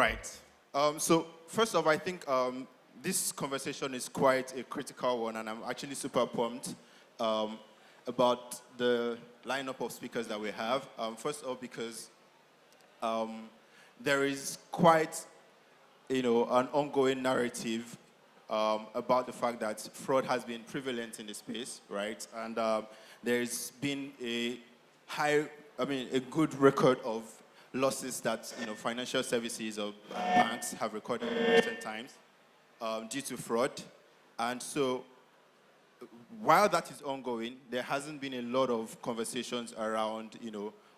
right. So first off, I think this conversation is quite a critical one, and I'm actually super pumped about the lineup of speakers that we have. First off, because there is quite, an ongoing narrative about the fact that fraud has been prevalent in the space, right? And there's been a good record of losses that financial services or banks have recorded in recent times due to fraud. And so while that is ongoing, there hasn't been a lot of conversations around,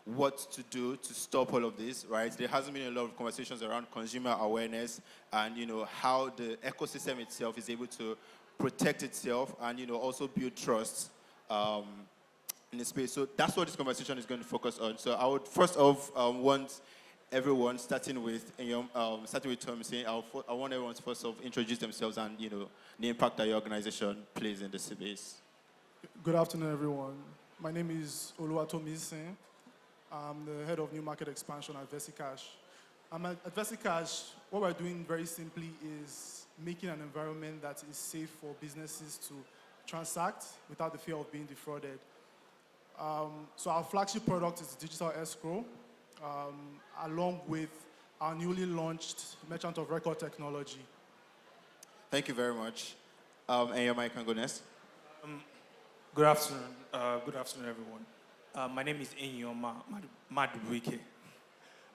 what to do to stop all of this, right? There hasn't been a lot of conversations around consumer awareness and, how the ecosystem itself is able to protect itself and, also build trust in the space. So that's what this conversation is going to focus on. So I would first off want everyone, starting with Tomisin, I want everyone to first off introduce themselves and, the impact that your organization plays in the space. Good afternoon, everyone. My name is Tomisin. I'm the head of new market expansion at Versicash. At Versicash, what we're doing very simply is making an environment that is safe for businesses to transact without the fear of being defrauded. So our flagship product is digital escrow, along with our newly launched merchant of record technology. Thank you very much. Enyioma, you can go next. Good afternoon. Good afternoon, everyone. My name is Enyioma Madubuike.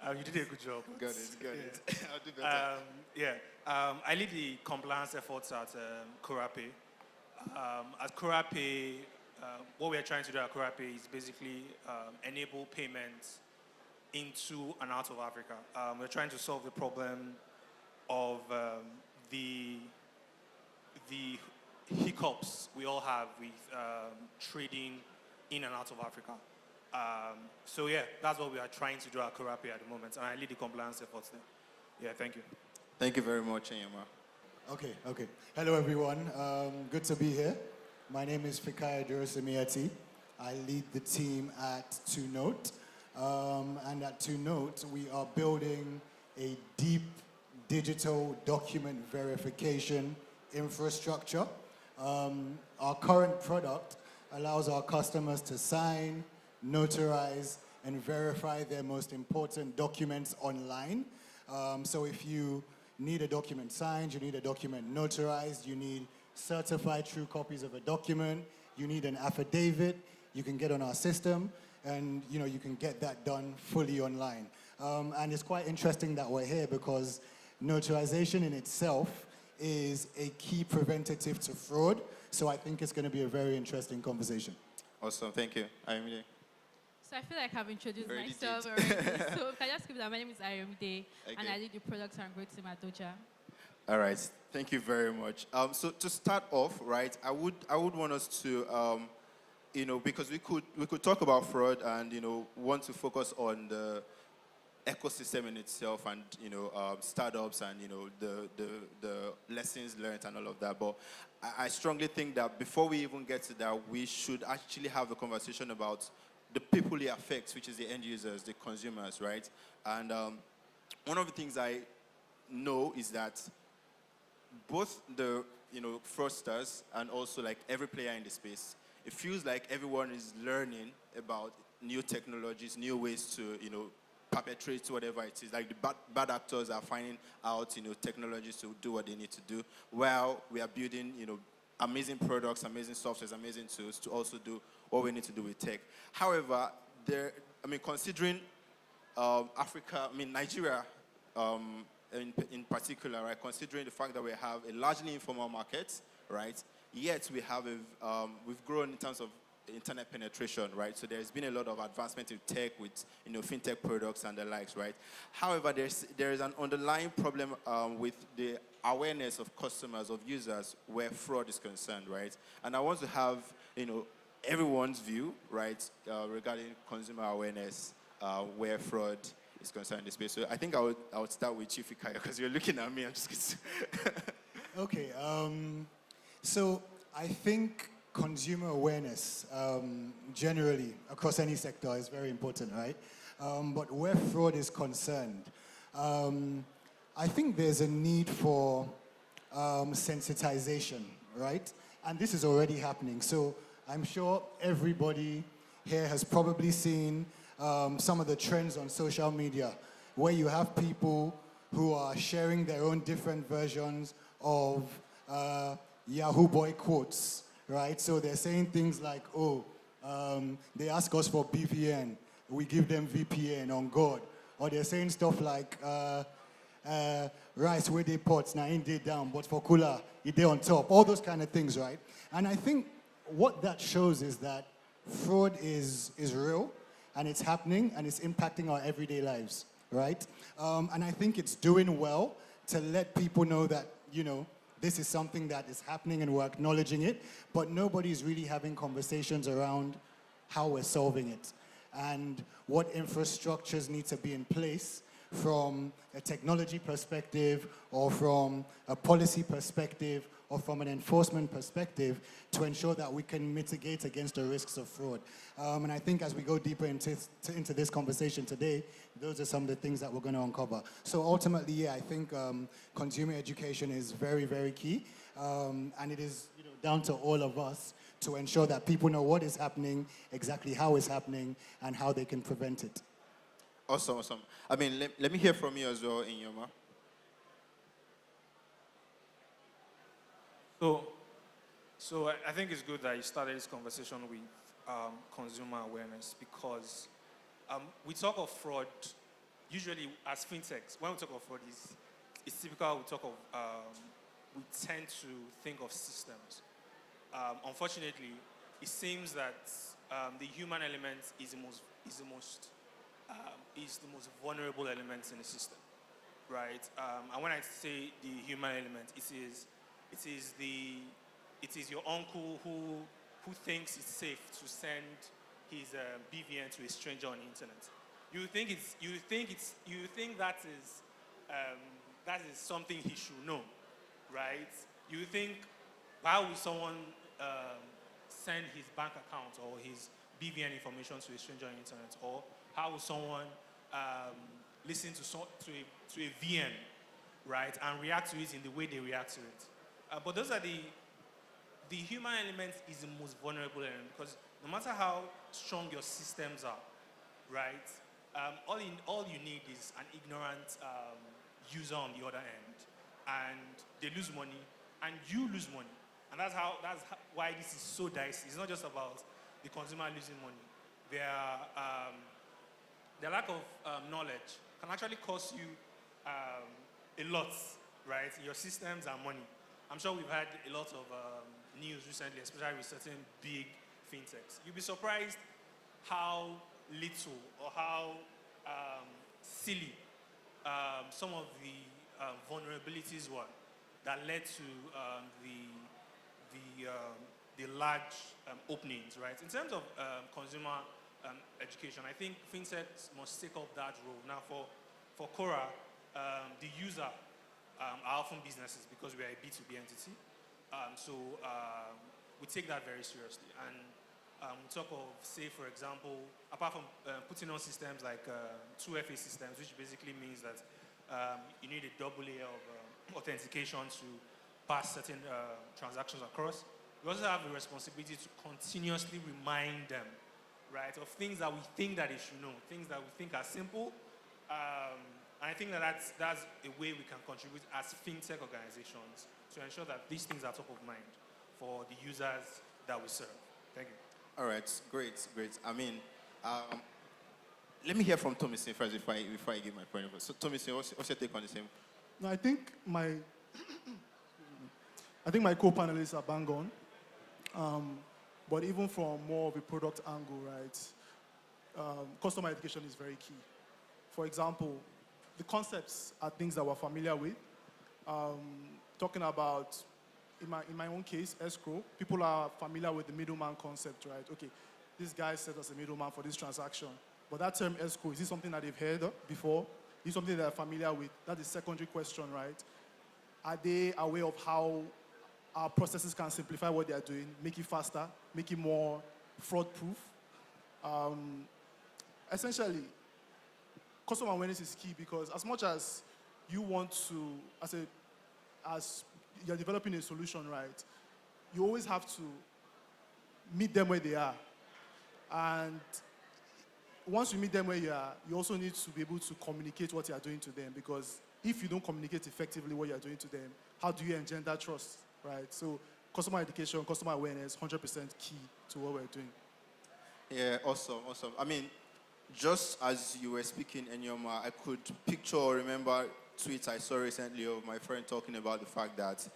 You did a good job. Got it. I'll do better. I lead the compliance efforts at Korapay. At Korapay, what we are trying to do at Korapay is basically enable payments into and out of Africa. We're trying to solve the problem of the hiccups we all have with trading in and out of Africa. That's what we are trying to do at Korapay at the moment, and I lead the compliance efforts there. Yeah, thank you. Thank you very much, Enyioma. Okay. Hello, everyone. Good to be here. My name is Fikayo Durotimi Etti. I lead the team at Tonote. And at Tonote, we are building a deep digital document verification infrastructure. Our current product allows our customers to sign, notarize, and verify their most important documents online. So if you need a document signed, you need a document notarized, you need certified true copies of a document, you need an affidavit, you can get on our system, and you can get that done fully online. And it's quite interesting that we're here because notarization in itself is a key preventative to fraud. So I think it's going to be a very interesting conversation. Awesome, thank you. Ayomide. So I feel like I've introduced Already myself did. already. So can I just give that? My name is Ayomide, and Okay. I lead the products and growth team at Dojah. All right, thank you very much. So to start off, right, I would want us to, because we could talk about fraud and want to focus on the ecosystem in itself and startups and the lessons learned and all of that. But I strongly think that before we even get to that, we should actually have a conversation about the people it affects, which is the end users, the consumers, right? And one of the things I know is that both the fraudsters and also like every player in the space, it feels like everyone is learning about new technologies, new ways to perpetrate whatever it is. Like the bad actors are finding out technologies to do what they need to do, while we are building amazing products, amazing softwares, amazing tools to also do what we need to do with tech. However, considering Africa, Nigeria in particular, right, considering the fact that we have a largely informal market, right, yet we've grown in terms of internet penetration, right? So there's been a lot of advancement in tech with fintech products and the likes, right? However, there is an underlying problem with the awareness of customers, of users, where fraud is concerned, right? And I want to have everyone's view, right, regarding consumer awareness, where fraud is concerned in this space. So I think I would start with you, Fikayo, because you're looking at me. I'm just kidding. Okay. So I think consumer awareness generally across any sector is very important, right? But where fraud is concerned, I think there's a need for sensitization, right? And this is already happening. So I'm sure everybody here has probably seen some of the trends on social media where you have people who are sharing their own different versions of Yahoo Boy quotes, right? So they're saying things like, they ask us for BVN, we give them VPN on God. Or they're saying stuff like, rice where they pots, now ain't they down, but for cooler, it they on top. All those kind of things, right? And I think what that shows is that fraud is real, and it's happening, and it's impacting our everyday lives, right? And I think it's doing well to let people know that, this is something that is happening and we're acknowledging it, but nobody's really having conversations around how we're solving it and what infrastructures need to be in place from a technology perspective or from a policy perspective or from an enforcement perspective to ensure that we can mitigate against the risks of fraud. And I think as we go deeper into this conversation today, those are some of the things that we're going to uncover. So ultimately, yeah, I think consumer education is very, very key. And it is down to all of us to ensure that people know what is happening, exactly how it's happening, and how they can prevent it. Awesome, awesome. I mean, let me hear from you as well, Enyioma. So I think it's good that you started this conversation with consumer awareness because we talk of fraud, usually as fintechs, when we talk of fraud, it's typical we tend to think of systems. Unfortunately, it seems that the human element is the most vulnerable element in the system, right? And when I say the human element, it is your uncle who thinks it's safe to send his BVN to a stranger on the internet. You think that is something he should know, right? You think, why would someone send his bank account or his BVN information to a stranger on the internet? Or how would someone listen to a VM, right, and react to it in the way they react to it? But those are the human element is the most vulnerable element because no matter how strong your systems are, right, all you need is an ignorant user on the other end, and they lose money, and you lose money, and that's why this is so dicey. It's not just about the consumer losing money. The lack of knowledge can actually cost you a lot, right? Your systems and money. I'm sure we've had a lot of news recently, especially with certain big fintechs. You'll be surprised how little or how silly some of the vulnerabilities were that led to the large openings, right? In terms of consumer education, I think fintechs must take up that role. Now, for Kora, the user are often businesses because we are a B2B entity. So we take that very seriously. And we talk of, say, for example, apart from putting on systems like 2FA systems, which basically means that you need a double layer of authentication to pass certain transactions across. We also have the responsibility to continuously remind them, right, of things that we think that they should know, things that we think are simple. And I think that that's a way we can contribute as fintech organizations to ensure that these things are top of mind for the users that we serve. Thank you. All right, great. I mean, let me hear from Tomisin first before I give my point of view. So, Tomisin, what's your take on the same? No, I think my co-panelists are bang on. But even from more of a product angle, right, customer education is very key. For example, the concepts are things that we're familiar with. Talking about, in my own case, escrow, people are familiar with the middleman concept, right? Okay, this guy set us a middleman for this transaction. But that term escrow, is this something that they've heard of before? Is it something they're familiar with? That's the secondary question, right? Are they aware of how our processes can simplify what they're doing, make it faster, make it more fraud-proof? Essentially, customer awareness is key because as much as you want to, as you're developing a solution, right, you always have to meet them where they are. And once you meet them where you are, you also need to be able to communicate what you are doing to them, because if you don't communicate effectively what you are doing to them, how do you engender trust, right? So customer education, customer awareness, 100% key to what we're doing. Yeah, awesome. I mean, just as you were speaking, Enyioma, I could picture or remember tweets I saw recently of my friend talking about the fact that,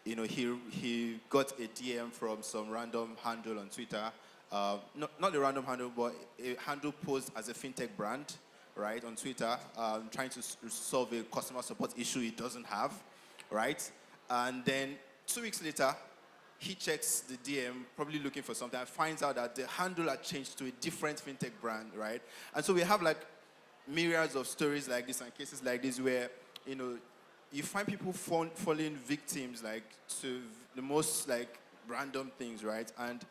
he got a DM from some random handle on Twitter. Not a random handle, but a handle posed as a fintech brand, right, on Twitter, trying to solve a customer support issue he doesn't have, right? And then 2 weeks later, he checks the DM, probably looking for something, and finds out that the handle had changed to a different fintech brand, right? And so we have like myriads of stories like this and cases like this where, you find people falling victims like to the most like random things, right? And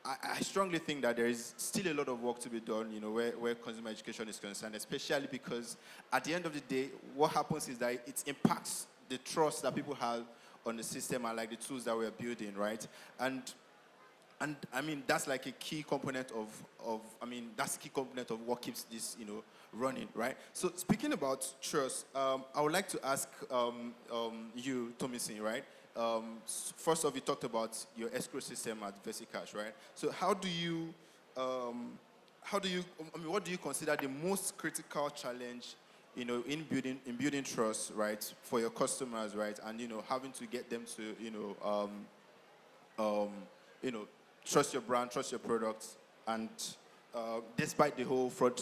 I strongly think that there is still a lot of work to be done, where consumer education is concerned, especially because at the end of the day, what happens is that it impacts the trust that people have on the system and like the tools that we're building, right? And I mean, that's like a key component that's a key component of what keeps this, running, right? So speaking about trust, I would like to ask you, Tomisin, right? First off, you talked about your escrow system at Versicash, right? So what do you consider the most critical challenge, in building trust, right, for your customers, right, and having to get them to trust your brand, trust your products, and despite the whole fraud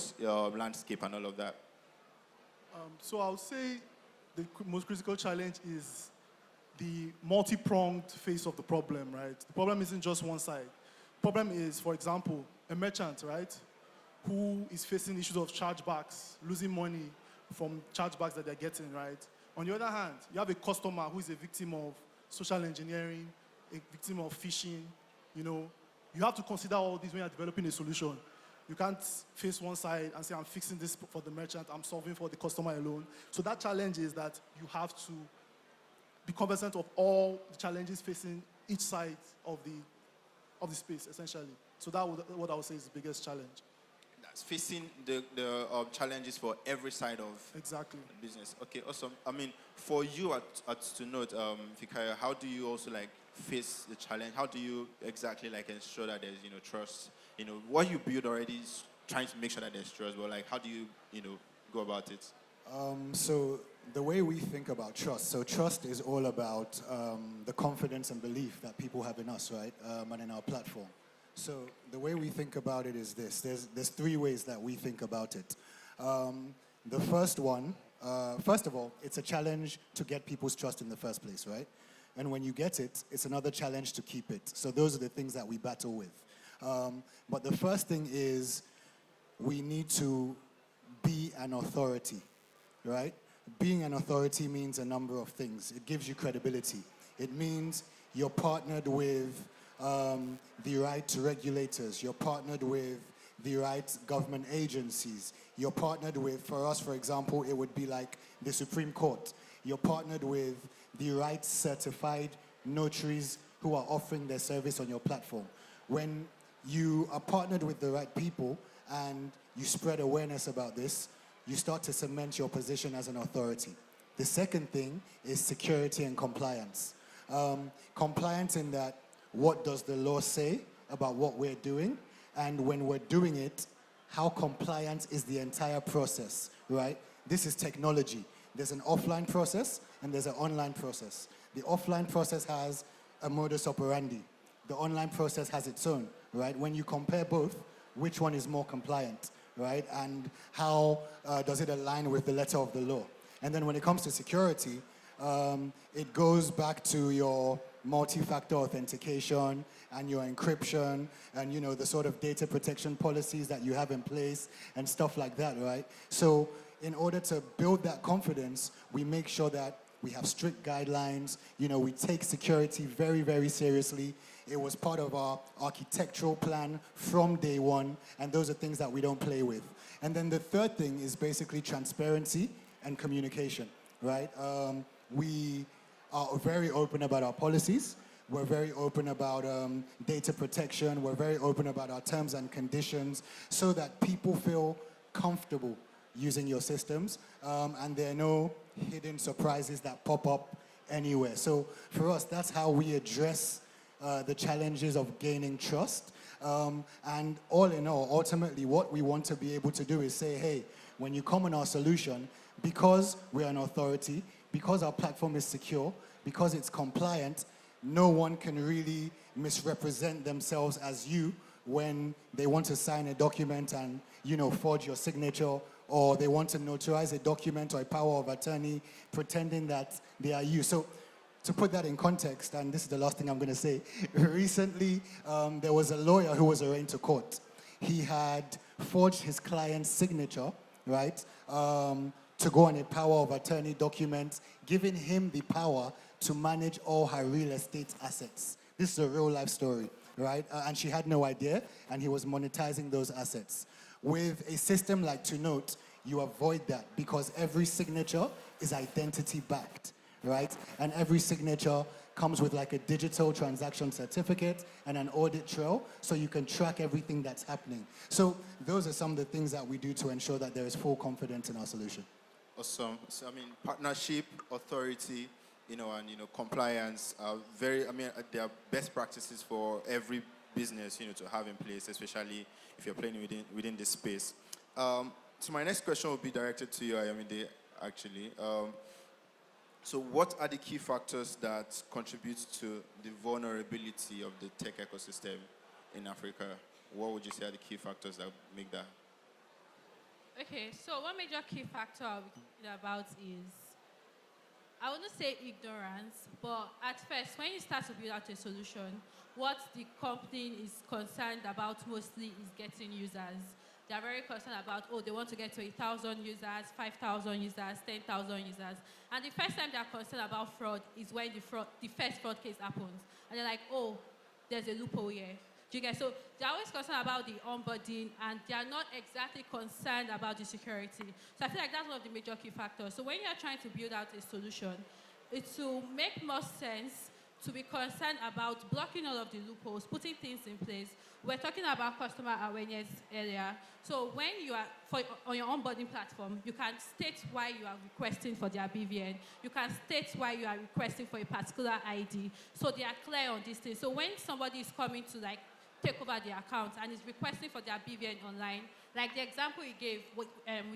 landscape and all of that? So I would say the most critical challenge is the multi-pronged face of the problem, right? The problem isn't just one side. The problem is, for example, a merchant, right, who is facing issues of chargebacks, losing money from chargebacks that they're getting, right? On the other hand, you have a customer who is a victim of social engineering, a victim of phishing. You have to consider all these when you're developing a solution. You can't face one side and say, I'm fixing this for the merchant, I'm solving for the customer alone. So that challenge is that you have to be cognizant of all the challenges facing each side of the space, essentially. So that's what I would say is the biggest challenge. That's facing the challenges for every side of exactly the business. Okay, awesome. I mean, for you at Tonote, Fikayo, how do you also like face the challenge? How do you exactly like ensure that there's trust? What you build already is trying to make sure that there's trust, but like how do you go about it? So the way we think about trust, so trust is all about the confidence and belief that people have in us, right, and in our platform. So the way we think about it is this. There's three ways that we think about it. The first one, first of all, it's a challenge to get people's trust in the first place, right? And when you get it, it's another challenge to keep it. So those are the things that we battle with. But the first thing is we need to be an authority, right? Being an authority means a number of things. It gives you credibility. It means you're partnered with the right regulators. You're partnered with the right government agencies. You're partnered with, for us, for example, it would be like the Supreme Court. You're partnered with the right certified notaries who are offering their service on your platform. When you are partnered with the right people and you spread awareness about this, you start to cement your position as an authority. The second thing is security and compliance. Compliance in that, what does the law say about what we're doing? And when we're doing it, how compliant is the entire process, right? This is technology. There's an offline process and there's an online process. The offline process has a modus operandi. The online process has its own, right? When you compare both, which one is more compliant, right? And how does it align with the letter of the law? And then when it comes to security, it goes back to your multi-factor authentication and your encryption and the sort of data protection policies that you have in place and stuff like that, right? So in order to build that confidence, we make sure that we have strict guidelines. We take security very, very seriously. It was part of our architectural plan from day one, and those are things that we don't play with. And then the third thing is basically transparency and communication, right? We are very open about our policies. We're very open about data protection. We're very open about our terms and conditions so that people feel comfortable using your systems, and there are no hidden surprises that pop up anywhere. So for us, that's how we address the challenges of gaining trust. And all in all, ultimately, what we want to be able to do is say, hey, when you come on our solution, because we're an authority, because our platform is secure, because it's compliant, no one can really misrepresent themselves as you when they want to sign a document and, forge your signature, or they want to notarize a document or a power of attorney pretending that they are you. So to put that in context, and this is the last thing I'm going to say, recently there was a lawyer who was arraigned to court. He had forged his client's signature, right, to go on a power of attorney document, giving him the power to manage all her real estate assets. This is a real life story, right? And she had no idea, and he was monetizing those assets. With a system like Tonote, you avoid that because every signature is identity backed, right? And every signature comes with like a digital transaction certificate and an audit trail so you can track everything that's happening. So those are some of the things that we do to ensure that there is full confidence in our solution. Awesome. So, partnership, authority, and, compliance are very, they are best practices for every business, to have in place, especially if you're playing within this space. So my next question will be directed to you, Ayomide, actually. So what are the key factors that contribute to the vulnerability of the tech ecosystem in Africa? What would you say are the key factors that make that? Okay, so one major key factor I'll be talking about is, I wouldn't say ignorance, but at first, when you start to build out a solution, what the company is concerned about mostly is getting users. They're very concerned about, they want to get to 1,000 users, 5,000 users, 10,000 users. And the first time they're concerned about fraud is when the first fraud case happens. And they're like, there's a loophole here. Do you get? So they're always concerned about the onboarding, and they're not exactly concerned about the security. So I feel like that's one of the major key factors. So when you're trying to build out a solution, it will make more sense to be concerned about blocking all of the loopholes, putting things in place. We're talking about customer awareness earlier. So when you are on your onboarding platform, you can state why you are requesting for their BVN. You can state why you are requesting for a particular ID. So they are clear on this thing. So when somebody is coming to take over their account and is requesting for their BVN online, like the example he gave with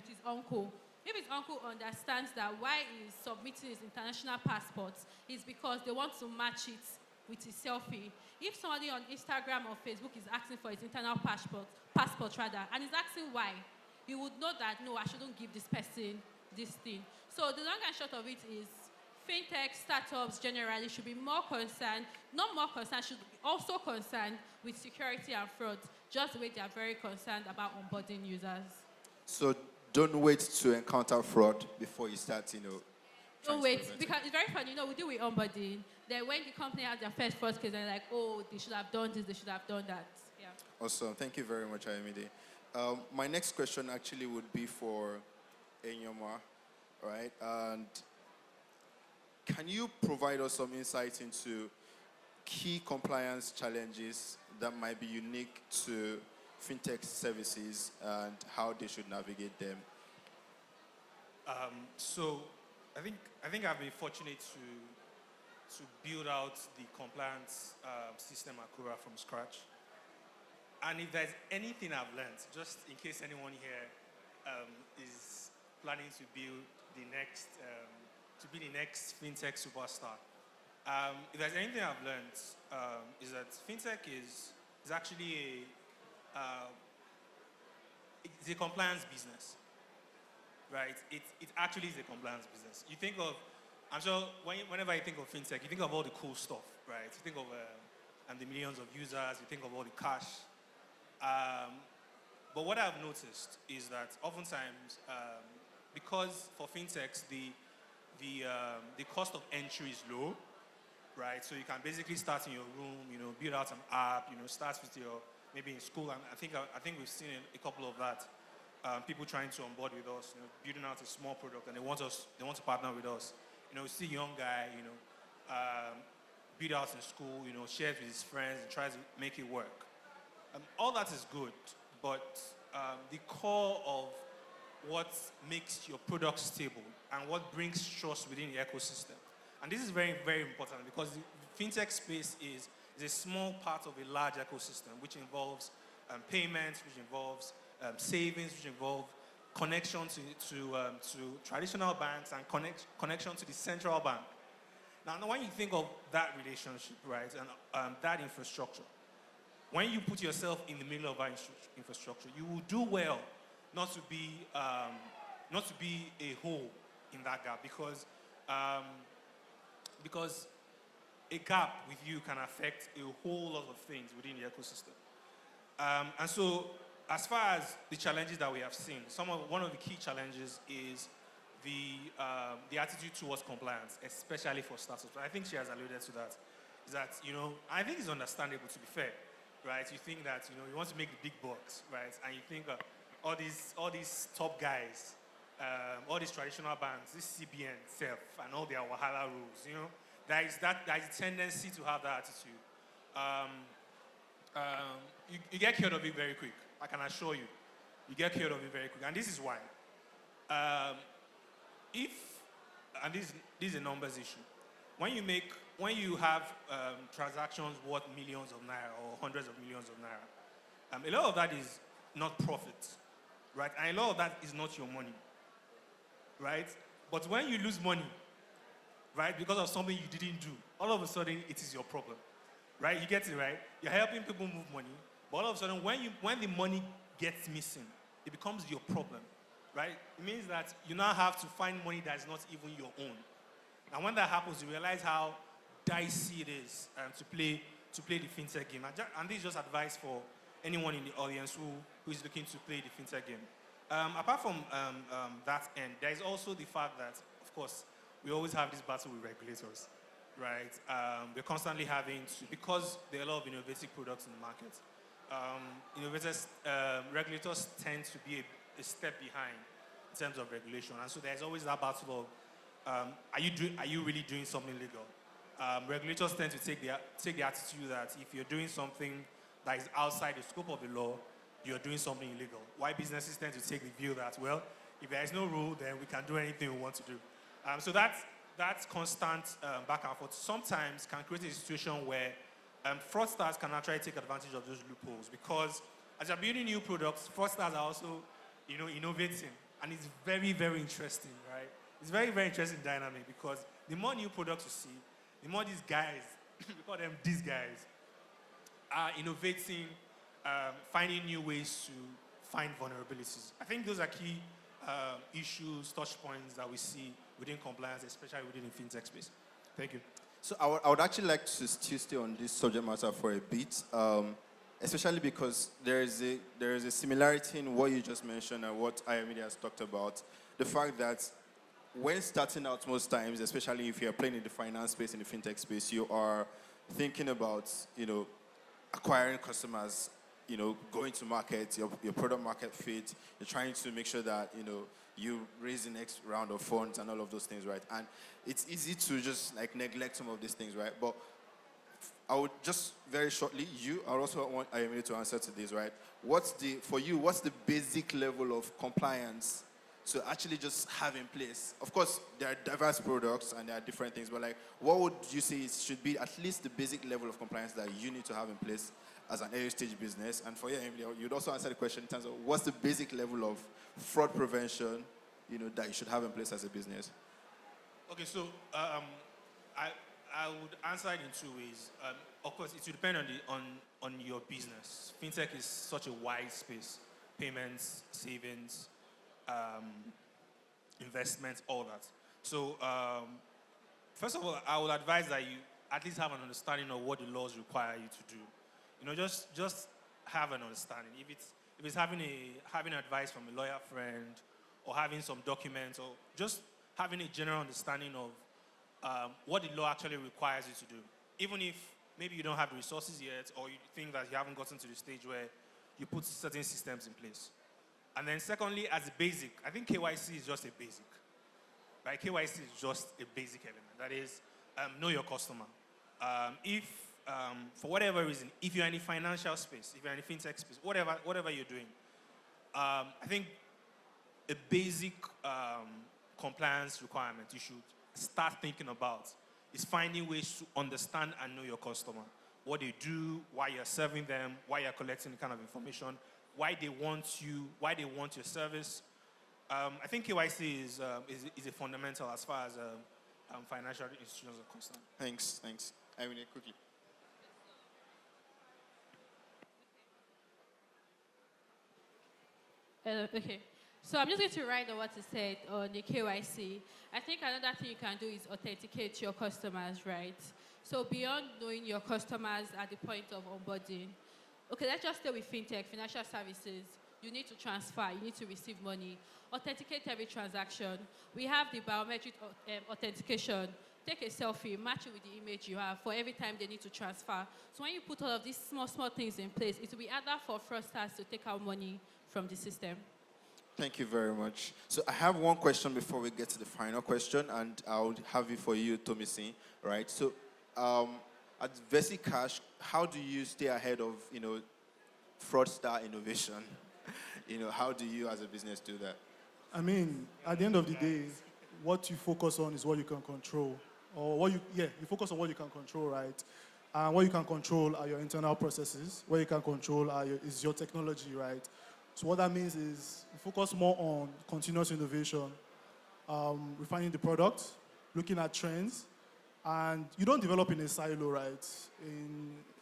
his uncle, if his uncle understands that why he's submitting his international passports is because they want to match it with his selfie. If somebody on Instagram or Facebook is asking for his internal passport and is asking why, he would know that, no, I shouldn't give this person this thing. So the long and short of it is, fintech startups generally should be should be also concerned with security and fraud, just the way they are very concerned about onboarding users. So don't wait to encounter fraud before you start, Don't wait, because it's very funny, we do with onboarding. Then when the company has their first fraud case, they're like, they should have done this, they should have done that. Yeah. Awesome. Thank you very much, Ayomide. My next question actually would be for Enyioma, right? And can you provide us some insight into key compliance challenges that might be unique to fintech services and how they should navigate them? So I think I've been fortunate to build out the compliance system at Kura from scratch. And if there's anything I've learned, just in case anyone here is planning to build the next fintech superstar, if there's anything I've learned, is that fintech is actually it's a compliance business, right? It actually is a compliance business. You think of, I'm sure whenever you think of fintech, you think of all the cool stuff, right? You think of the millions of users, you think of all the cash. But what I've noticed is that oftentimes, because for fintechs, the cost of entry is low, right? So you can basically start in your room, build out an app, start with maybe in school, and I think we've seen a couple of that. people trying to onboard with us, building out a small product, and they want to partner with us. See a young guy, build out in school, shares with his friends and tries to make it work. All that is good, but the core of what makes your product stable and what brings trust within the ecosystem. And this is very, very important because the fintech space is a small part of a large ecosystem, which involves payments, which involves savings, which involve connection to traditional banks and connection to the central bank. Now, when you think of that relationship, right, and that infrastructure, when you put yourself in the middle of our infrastructure, you will do well not to be a hole in that gap because a gap with you can affect a whole lot of things within the ecosystem. And so, as far as the challenges that we have seen, one of the key challenges is the attitude towards compliance, especially for startups. I think she has alluded to that. Is that I think it's understandable, to be fair, right? You think that you want to make the big bucks, right? And you think all these top guys, all these traditional banks, this CBN itself, and all their Wahala rules, there is a tendency to have that attitude. You get cured of it very quick. I can assure you, you get cured of it very quick, and this is why. This is a numbers issue. When you have transactions worth millions of naira or hundreds of millions of naira, a lot of that is not profit, right? And a lot of that is not your money, right? But when you lose money, right, because of something you didn't do, all of a sudden it is your problem, right? You get it, right? You're helping people move money, but all of a sudden when the money gets missing, it becomes your problem, right? It means that you now have to find money that is not even your own. And when that happens, you realize how dicey it is to play the fintech game. And this is just advice for anyone in the audience who is looking to play the fintech game. Apart from that end, there is also the fact that, of course, we always have this battle with regulators, right? We're constantly having to, because there are a lot of innovative products in the market, regulators tend to be a step behind in terms of regulation. And so there's always that battle of, are you really doing something legal? Regulators tend to take the attitude that if you're doing something that is outside the scope of the law, you're doing something illegal. Why businesses tend to take the view that, well, if there is no rule, then we can do anything we want to do. So that's constant back and forth sometimes can create a situation where fraudsters can actually take advantage of those loopholes, because as you're building new products, fraudsters are also innovating, and it's very, very interesting, right? It's very, very interesting dynamic, because the more new products you see, the more these guys, we call them these guys, are innovating, finding new ways to find vulnerabilities. I think those are key issues, touch points that we see within compliance, especially within the fintech space. Thank you. So I would actually like to stay on this subject matter for a bit, especially because there is a similarity in what you just mentioned and what Ayomide has talked about. The fact that when starting out most times, especially if you're playing in the finance space, in the fintech space, you are thinking about, acquiring customers, going to market, your product market fit, you're trying to make sure that, you raise the next round of funds and all of those things, right? And it's easy to just neglect some of these things, right? But I would just very shortly, I also want Ayomide to answer to this, right? What's the basic level of compliance to actually just have in place? Of course, there are diverse products and there are different things, but what would you say should be at least the basic level of compliance that you need to have in place as an early stage business? And for you, Emily, you'd also answer the question in terms of what's the basic level of fraud prevention, that you should have in place as a business? Okay, so I would answer it in two ways. Of course, it will depend on your business. Fintech is such a wide space: payments, savings, investments, all that. So, first of all, I would advise that you at least have an understanding of what the laws require you to do. Just have an understanding. If it's having advice from a lawyer friend, or having some documents, or just having a general understanding of what the law actually requires you to do. Even if maybe you don't have the resources yet, or you think that you haven't gotten to the stage where you put certain systems in place. And then secondly, as a basic, I think KYC is just a basic. Right? KYC is just a basic element. That is, know your customer. If, for whatever reason, if you're in the financial space, if you're in the fintech space, whatever you're doing, I think a basic compliance requirement you should start thinking about is finding ways to understand and know your customer. What they do, why you're serving them, why you're collecting the kind of information, why they want you, why they want your service. I think KYC is a fundamental as far as financial institutions are concerned. Thanks. Ayomide, quickly. Okay. So I'm just going to write on what you said on the KYC. I think another thing you can do is authenticate your customers, right? So beyond knowing your customers at the point of onboarding, okay, let's just stay with fintech, financial services. You need to transfer, you need to receive money. Authenticate every transaction. We have the biometric authentication. Take a selfie, match it with the image you have for every time they need to transfer. So when you put all of these small things in place, it will be harder for fraudsters to take out money from the system. Thank you very much. So I have one question before we get to the final question, and I'll have it for you, Tomisin, right? So at Versicash, how do you stay ahead of, fraudster innovation? How do you as a business do that? I mean, at the end of the day, what you focus on is what you can control. Or you focus on what you can control, right? And what you can control are your internal processes. What you can control is your technology, right? So what that means is you focus more on continuous innovation, refining the product, looking at trends, and you don't develop in a silo, right?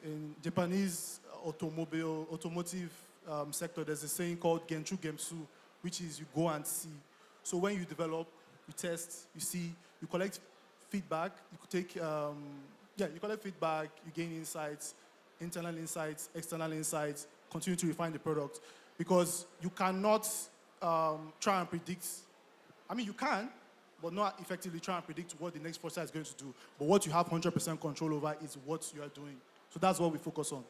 In Japanese automotive sector, there's a saying called Genchu Gemsu, which is you go and see. So when you develop, you test, you see, you collect feedback, you collect feedback, you gain insights, internal insights, external insights, continue to refine the product. Because you cannot try and predict, you can, but not effectively try and predict what the next process is going to do. But what you have 100% control over is what you are doing. So that's what we focus on.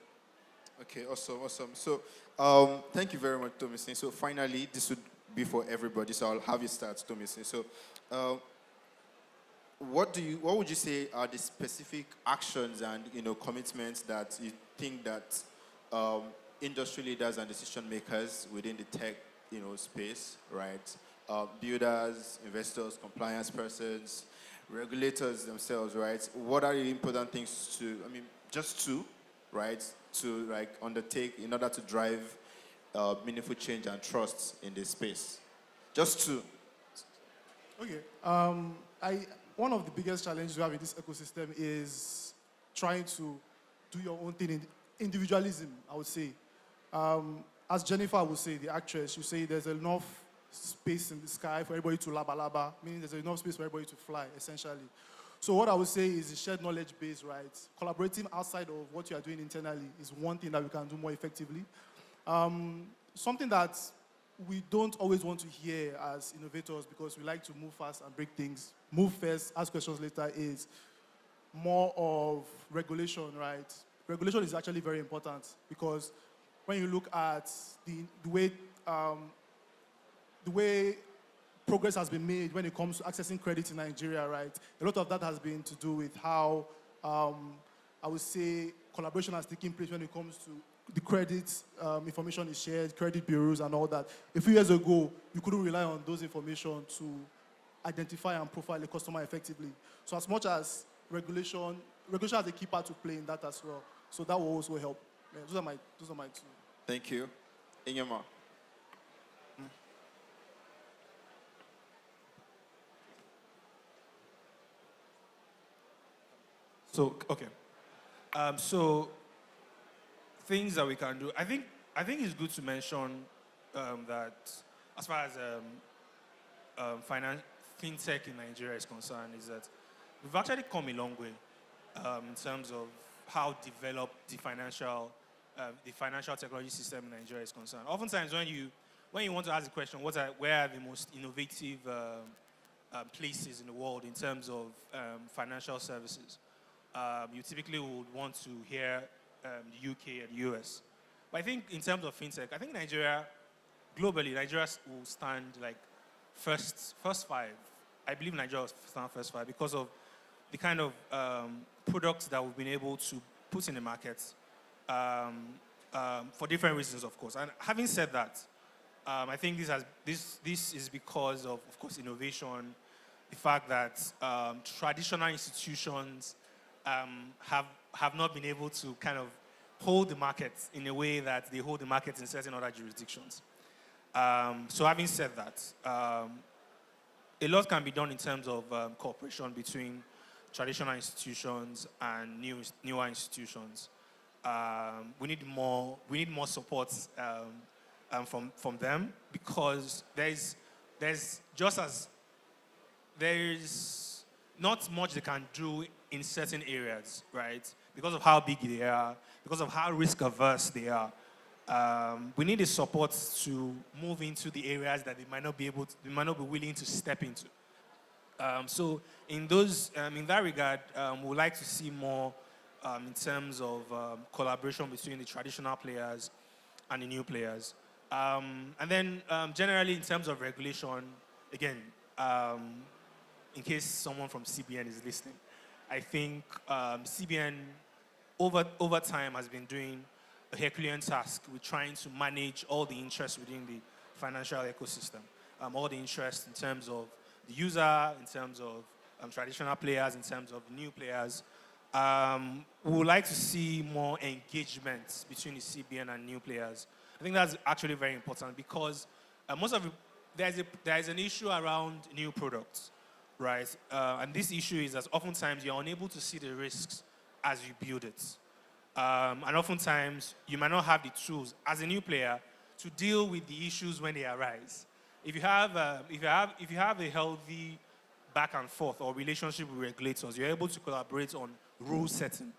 Okay, awesome. So thank you very much, Tomisin. So finally, this would be for everybody, so I'll have you start, Tomisin. So what would you say are the specific actions and commitments that you think that industry leaders and decision makers within the tech space, right? Builders, investors, compliance persons, regulators themselves, right? What are the important things to undertake in order to drive meaningful change and trust in this space? Just two. Okay. One of the biggest challenges we have in this ecosystem is trying to do your own thing in individualism, I would say. As Jennifer would say, the actress, you say there's enough space in the sky for everybody to laba, meaning there's enough space for everybody to fly, essentially. So what I would say is the shared knowledge base, right? Collaborating outside of what you are doing internally is one thing that we can do more effectively. Something that we don't always want to hear as innovators, because we like to move fast and break things, move first, ask questions later, is more of regulation, right? Regulation is actually very important, because when you look at the way progress has been made when it comes to accessing credit in Nigeria, right? A lot of that has been to do with how, I would say, collaboration has taken place when it comes to the credit information is shared, credit bureaus and all that. A few years ago, you couldn't rely on those information to identify and profile a customer effectively. So as much as regulation has a key part to play in that as well. So that will also help. Yeah, those are my two. Thank you. Enyioma. So, okay. So, things that we can do. I think it's good to mention that as far as fintech in Nigeria is concerned, is that we've actually come a long way in terms of how developed the financial technology system in Nigeria is concerned. Oftentimes, when you want to ask the question, where are the most innovative places in the world in terms of financial services, you typically would want to hear the UK and the US. But I think in terms of fintech, I think Nigeria globally, Nigeria will stand like first five. I believe Nigeria will stand first five because of the kind of products that we've been able to put in the market for different reasons, of course. And having said that, I think this is because of course, innovation, the fact that traditional institutions have not been able to kind of hold the market in a way that they hold the market in certain other jurisdictions. So having said that, a lot can be done in terms of cooperation between traditional institutions and newer institutions. We need more support from them, because there's not much they can do in certain areas, right? Because of how big they are, because of how risk averse they are. We need the support to move into the areas that they might not be willing to step into. So in that regard, we would like to see more in terms of collaboration between the traditional players and the new players. And then generally in terms of regulation, again, in case someone from CBN is listening, I think CBN over time has been doing a Herculean task with trying to manage all the interests within the financial ecosystem, all the interests in terms of the user, in terms of traditional players, in terms of new players. We would like to see more engagement between the CBN and new players. I think that's actually very important, because there's an issue around new products, right? And this issue is that oftentimes you're unable to see the risks as you build it. And oftentimes you might not have the tools as a new player to deal with the issues when they arise. If you have a healthy back and forth or relationship with regulators, you're able to collaborate on rule setting.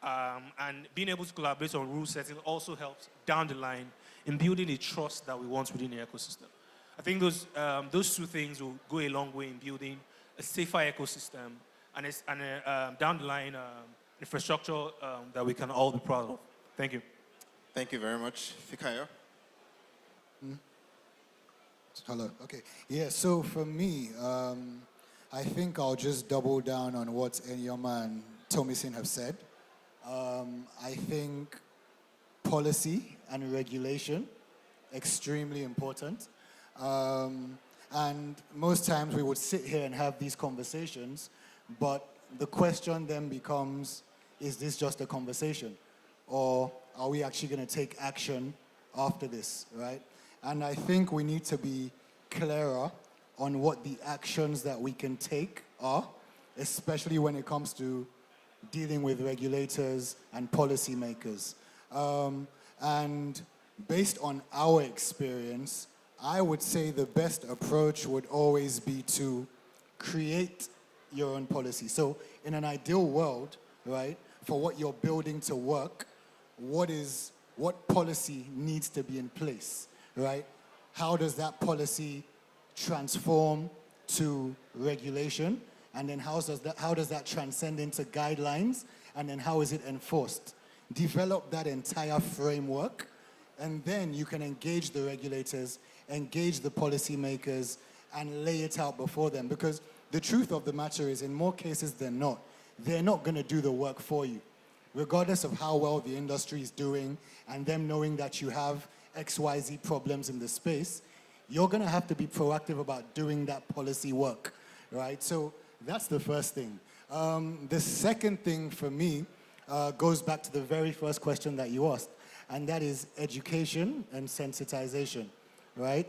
And being able to collaborate on rule setting also helps down the line in building the trust that we want within the ecosystem. I think those two things will go a long way in building a safer ecosystem and down the line infrastructure that we can all be proud of. Thank you. Thank you very much. Fikayo? Hello. Okay. Yeah, so for me, I think I'll just double down on what Enyioma and Tomisin have said. I think policy and regulation, extremely important. And most times we would sit here and have these conversations, but the question then becomes, is this just a conversation? Or are we actually going to take action after this, right? And I think we need to be clearer on what the actions that we can take are, especially when it comes to dealing with regulators and policymakers. And based on our experience, I would say the best approach would always be to create your own policy. So in an ideal world, right, for what you're building to work, what policy needs to be in place, right? How does that policy transform to regulation? And then how does that transcend into guidelines? And then how is it enforced? Develop that entire framework, and then you can engage the regulators, engage the policymakers, and lay it out before them. Because the truth of the matter is, in more cases than not, they're not going to do the work for you. Regardless of how well the industry is doing, and them knowing that you have XYZ problems in the space, you're going to have to be proactive about doing that policy work, right? So that's the first thing. The second thing for me goes back to the very first question that you asked, and that is education and sensitization, right?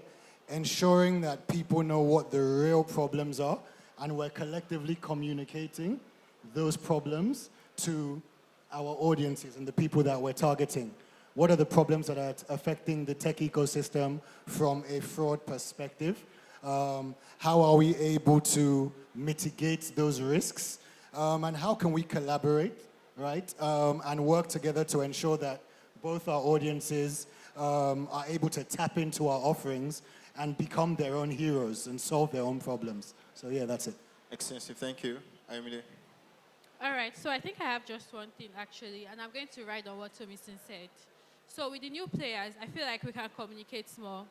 Ensuring that people know what the real problems are, and we're collectively communicating those problems to our audiences and the people that we're targeting. What are the problems that are affecting the tech ecosystem from a fraud perspective? How are we able to mitigate those risks? And how can we collaborate, right? And work together to ensure that both our audiences are able to tap into our offerings and become their own heroes and solve their own problems. So yeah, that's it. Extensive, thank you. Ayomide? All right, so I think I have just one thing actually, and I'm going to ride on what Tomisin said. So with the new players, I feel like we can communicate more.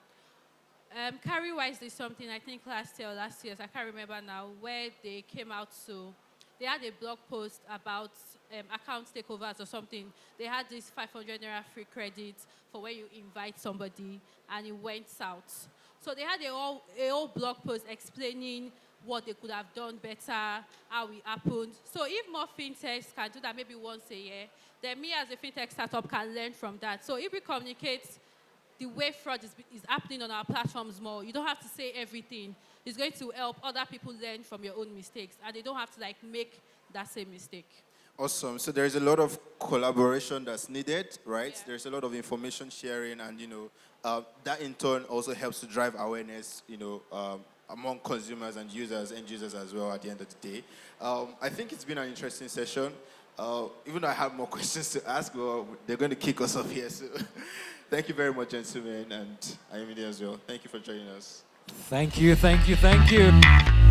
Carry-wise is something I think last year or last year, I can't remember now, where they came out to, they had a blog post about account takeovers or something. They had this 500 naira free credit for when you invite somebody, and it went south. So they had a whole blog post explaining what they could have done better, how it happened. So if more fintechs can do that maybe once a year, then me as a fintech startup can learn from that. So if we communicate the way fraud is happening on our platforms more, you don't have to say everything. It's going to help other people learn from your own mistakes, and they don't have to like make that same mistake. Awesome. So there's a lot of collaboration that's needed, right? Yeah. There's a lot of information sharing, and that in turn also helps to drive awareness, among consumers and users, end users as well. At the end of the day, I think it's been an interesting session. Even though I have more questions to ask, well, they're going to kick us off here. So, thank you very much, gentlemen, and Ayomide as well. Thank you for joining us. Thank you, thank you, thank you.